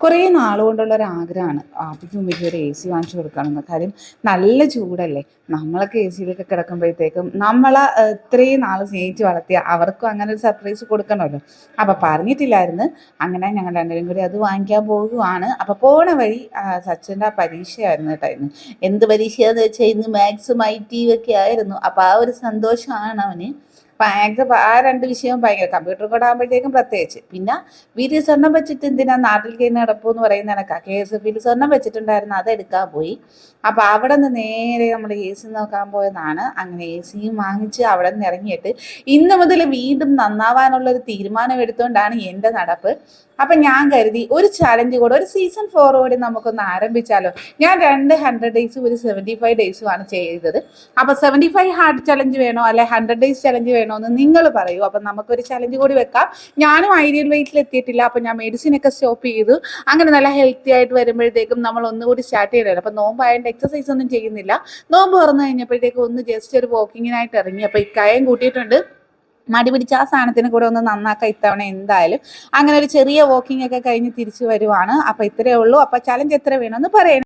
കുറേ നാളുകൊണ്ടുള്ള ഒരു ആഗ്രഹമാണ് ആപ്പിക്കും ഉമ്മയ്ക്കും ഒരു എ സി വാങ്ങിച്ചു കൊടുക്കണമെന്ന്. കാര്യം നല്ല ചൂടല്ലേ. നമ്മളൊക്കെ എ സിയിലൊക്കെ കിടക്കുമ്പോഴത്തേക്കും നമ്മളെ ഇത്രയും നാൾ സ്നേഹിച്ച് വളർത്തിയ അവർക്കും അങ്ങനെ ഒരു സർപ്രൈസ് കൊടുക്കണമല്ലോ. അപ്പം പറഞ്ഞിട്ടില്ലായിരുന്നു. അങ്ങനെ ഞങ്ങൾ രണ്ടുപേരും കൂടി അത് വാങ്ങിക്കാൻ പോകുവാണ്. അപ്പം പോണ വഴി സച്ചിൻ്റെ പരീക്ഷയായിരുന്നു കേട്ടോ ഇന്ന്. എന്ത് പരീക്ഷയാന്ന് വെച്ചാൽ ഇന്ന് മാത്സും ഐ ടിയും ഒക്കെ ആയിരുന്നു. അപ്പം ആ ഒരു സന്തോഷമാണ് അവന്. മാത്സ് ആ രണ്ട് വിഷയവും ഭയങ്കര, കമ്പ്യൂട്ടർ കൂടെ ആകുമ്പോഴത്തേക്കും പ്രത്യേകിച്ച്. പിന്നെ വീട്ടിൽ സ്വർണം വെച്ചിട്ട് എന്തിനാ നാട്ടിൽ കഴിഞ്ഞ് നടപ്പുമെന്ന് പറയുന്ന കണക്കാ. KSFയിൽ സ്വർണം വെച്ചിട്ടുണ്ടായിരുന്നു, അതെടുക്കാൻ പോയി. അപ്പോൾ അവിടെ നിന്ന് നേരെ നമ്മൾ എ സി നോക്കാൻ പോയതാണ്. അങ്ങനെ എ സിയും വാങ്ങിച്ച് അവിടെ നിന്ന് ഇറങ്ങിയിട്ട് ഇന്ന് മുതൽ വീണ്ടും നന്നാവാനുള്ളൊരു തീരുമാനം എടുത്തുകൊണ്ടാണ് എൻ്റെ നടപ്പ്. അപ്പം ഞാൻ കരുതി ഒരു ചലഞ്ച് കൂടെ, ഒരു സീസൺ 4 കൂടി നമുക്കൊന്ന് ആരംഭിച്ചാലോ. ഞാൻ 100 ഡേയ്സും ഒരു 75 ഡേയ്സുമാണ് ചെയ്തത്. അപ്പോൾ 75 ഹാർഡ് ചലഞ്ച് വേണോ അല്ലെ 100 ഡേയ്സ് ചലഞ്ച് വേണോ എന്ന് നിങ്ങൾ പറയൂ. അപ്പം നമുക്കൊരു ചലഞ്ച് കൂടി വെക്കാം. ഞാനും ഐഡിയൽ വെയിറ്റിൽ എത്തിയിട്ടില്ല. അപ്പം ഞാൻ മെഡിസിനൊക്കെ സ്റ്റോപ്പ് ചെയ്തു. അങ്ങനെ നല്ല ഹെൽത്തി ആയിട്ട് വരുമ്പോഴത്തേക്കും നമ്മൾ ഒന്നുകൂടി സ്റ്റാർട്ട് ചെയ്യണമല്ലോ. അപ്പം നോമ്പായതുകൊണ്ട് എക്സസൈസ് ഒന്നും ചെയ്യുന്നില്ല. നോമ്പ് തുറന്നു കഴിഞ്ഞപ്പോഴത്തേക്കും ഒന്ന് ജസ്റ്റ് ഒരു വാക്കിങ്ങിനായിട്ട് ഇറങ്ങി. അപ്പോൾ ഇക്കായം കൂട്ടിയിട്ടുണ്ട്. മടി പിടിച്ച ആ സാധനത്തിന് കൂടെ ഒന്ന് നന്നാക്കാം ഇത്തവണ എന്തായാലും. അങ്ങനെ ഒരു ചെറിയ വാക്കിംഗ് ഒക്കെ കഴിഞ്ഞ് തിരിച്ചു വരുവാണ്. അപ്പം ഇത്രയേ ഉള്ളൂ. അപ്പം ചലഞ്ച് എത്ര വേണമെന്ന് പറയണം.